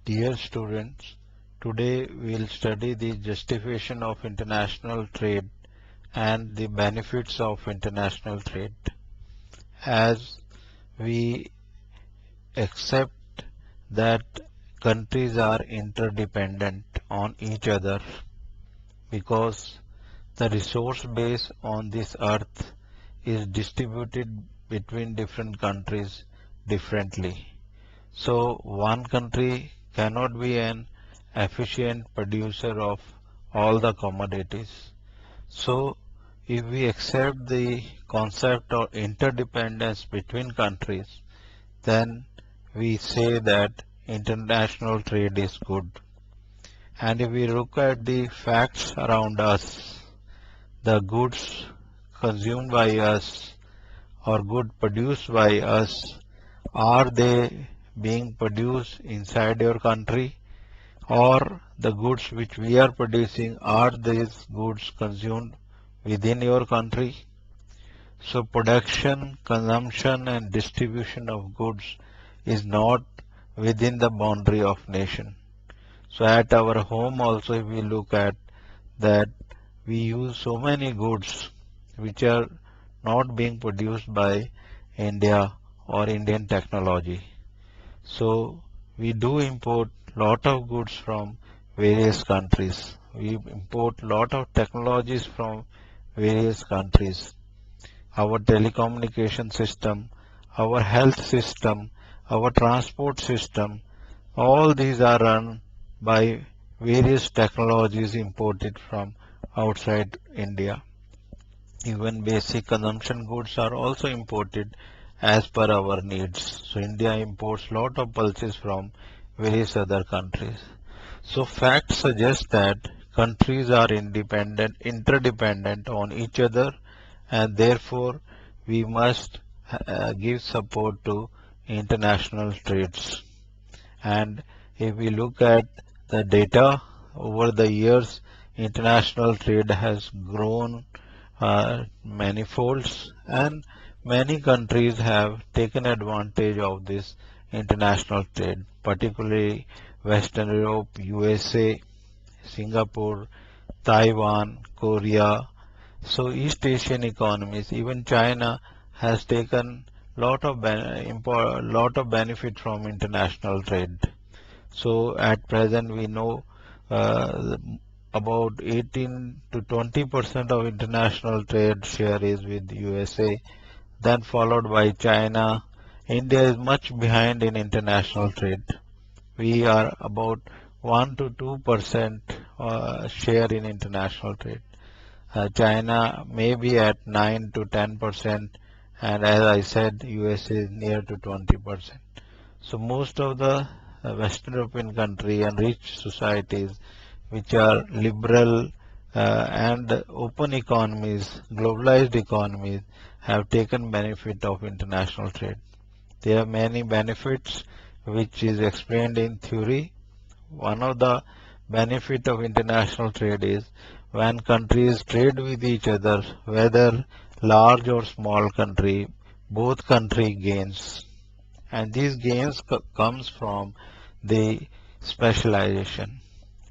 Dear students, today we will study the justification of international trade and the benefits of international trade. As we accept that countries are interdependent on each other because the resource base on this earth is distributed between different countries differently. So one country cannot be an efficient producer of all the commodities. So if we accept the concept of interdependence between countries, then we say that international trade is good. And if we look at the facts around us, the goods consumed by us or good produced by us, are they being produced inside your country, or the goods which we are producing, are these goods consumed within your country? So production, consumption and distribution of goods is not within the boundary of nation. So at our home also, if we look at that, we use so many goods which are not being produced by India or Indian technology. So we do import lot of goods from various countries. We import lot of technologies from various countries. Our telecommunication system, our health system, our transport system, all these are run by various technologies imported from outside India. Even basic consumption goods are also imported as per our needs. So India imports lot of pulses from various other countries. So facts suggest that countries are interdependent on each other, and therefore we must give support to international trades. And if we look at the data over the years, international trade has grown manifolds, and many countries have taken advantage of this international trade, particularly Western Europe, USA, Singapore, Taiwan, Korea. So East Asian economies, even China, has taken lot of benefit from international trade. So at present we know uh, about 18 to 20% of international trade share is with USA, then followed by China. India is much behind in international trade. We are about 1 to 2% share in international trade. China may be at 9 to 10%, and as I said, USA is near to 20%. So most of the Western European country and rich societies which are liberal and open economies, globalized economies, have taken benefit of international trade. There are many benefits which is explained in theory. One of the benefit of international trade is when countries trade with each other, whether large or small country, both country gains. And these gains comes from the specialization,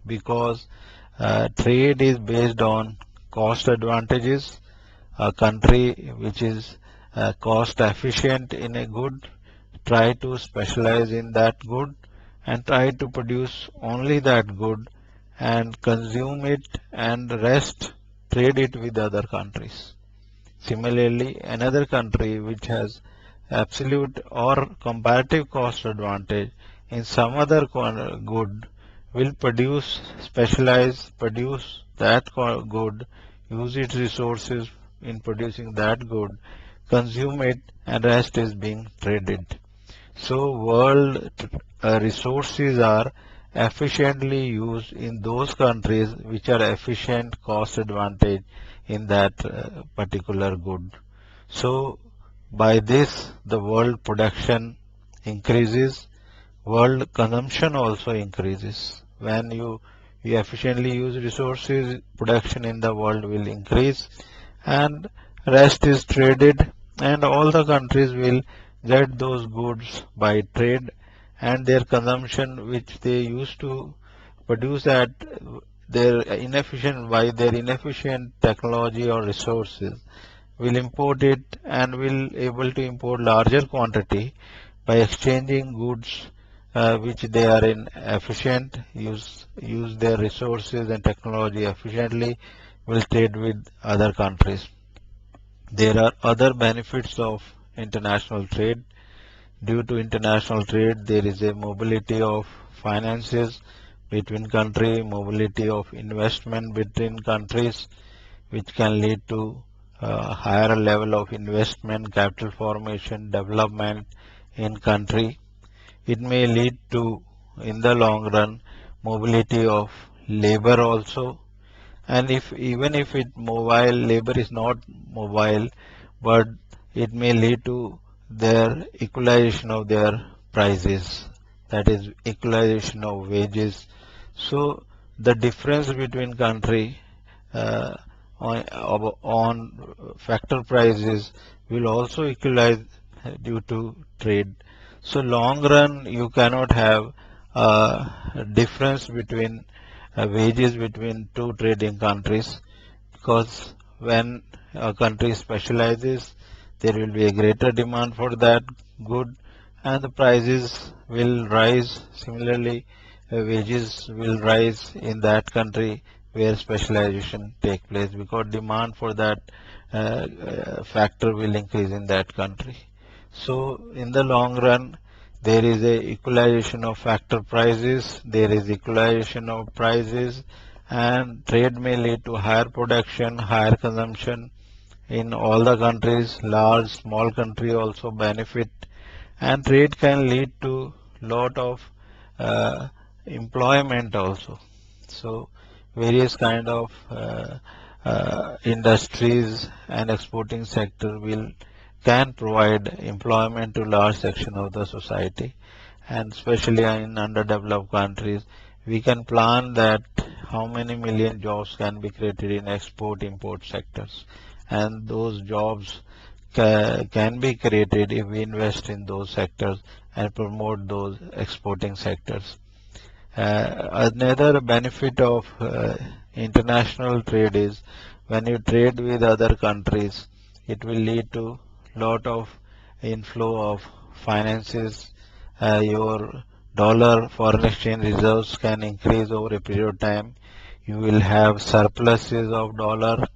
because trade is based on cost advantages. A country which is cost efficient in a good try to specialize in that good and try to produce only that good and consume it, and rest trade it with other countries. Similarly, another country which has absolute or comparative cost advantage in some other good will produce that good, use its resources in producing that good, consume it, and rest is being traded. So world resources are efficiently used in those countries which are efficient cost advantage in that particular good. So by this the world production increases, world consumption also increases. When you efficiently use resources, production in the world will increase, and rest is traded, and all the countries will get those goods by trade, and their consumption which they used to produce at their inefficient technology or resources, will import it and will able to import larger quantity by exchanging goods which they are in efficient, use their resources and technology efficiently, will trade with other countries. There are other benefits of international trade. Due to international trade, there is a mobility of finances between countries, mobility of investment between countries, which can lead to higher level of investment, capital formation, development in country. It may lead to, in the long run, mobility of labor also. And if even if it mobile labor is not mobile, but it may lead to their equalization of their prices, that is equalization of wages. So the difference between country uh, on factor prices will also equalize due to trade. So long run you cannot have a difference between wages between two trading countries, because when a country specializes, there will be a greater demand for that good and the prices will rise. Similarly, wages will rise in that country where specialization take place, because demand for that factor will increase in that country. So in the long run, there is a equalization of factor prices, there is equalization of prices, and trade may lead to higher production, higher consumption in all the countries. Large, small country also benefit, and trade can lead to lot of uh, employment also. So various kind of industries and exporting sector will can provide employment to large section of the society, and especially in underdeveloped countries, we can plan that how many million jobs can be created in export import sectors, and those jobs can be created if we invest in those sectors and promote those exporting sectors. Another benefit of international trade is when you trade with other countries, it will lead to lot of inflow of finances. Your dollar foreign exchange reserves can increase over a period of time. You will have surpluses of dollar,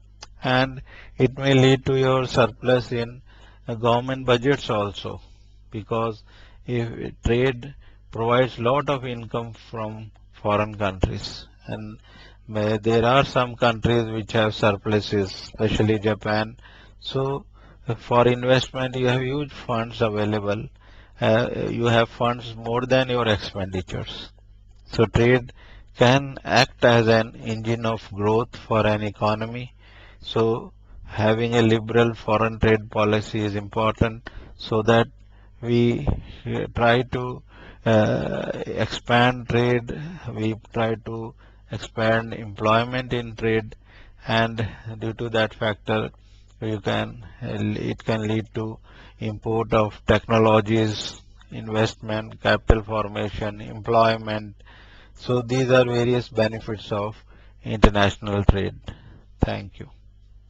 and it may lead to your surplus in government budgets also, because if trade provides lot of income from foreign countries, and there are some countries which have surpluses, especially Japan. So for investment you have huge funds available, you have funds more than your expenditures. So trade can act as an engine of growth for an economy. So having a liberal foreign trade policy is important, so that we try to expand trade, we try to expand employment in trade, and due to that factor, it can lead to import of technologies, investment, capital formation, employment. So these are various benefits of international trade. Thank you.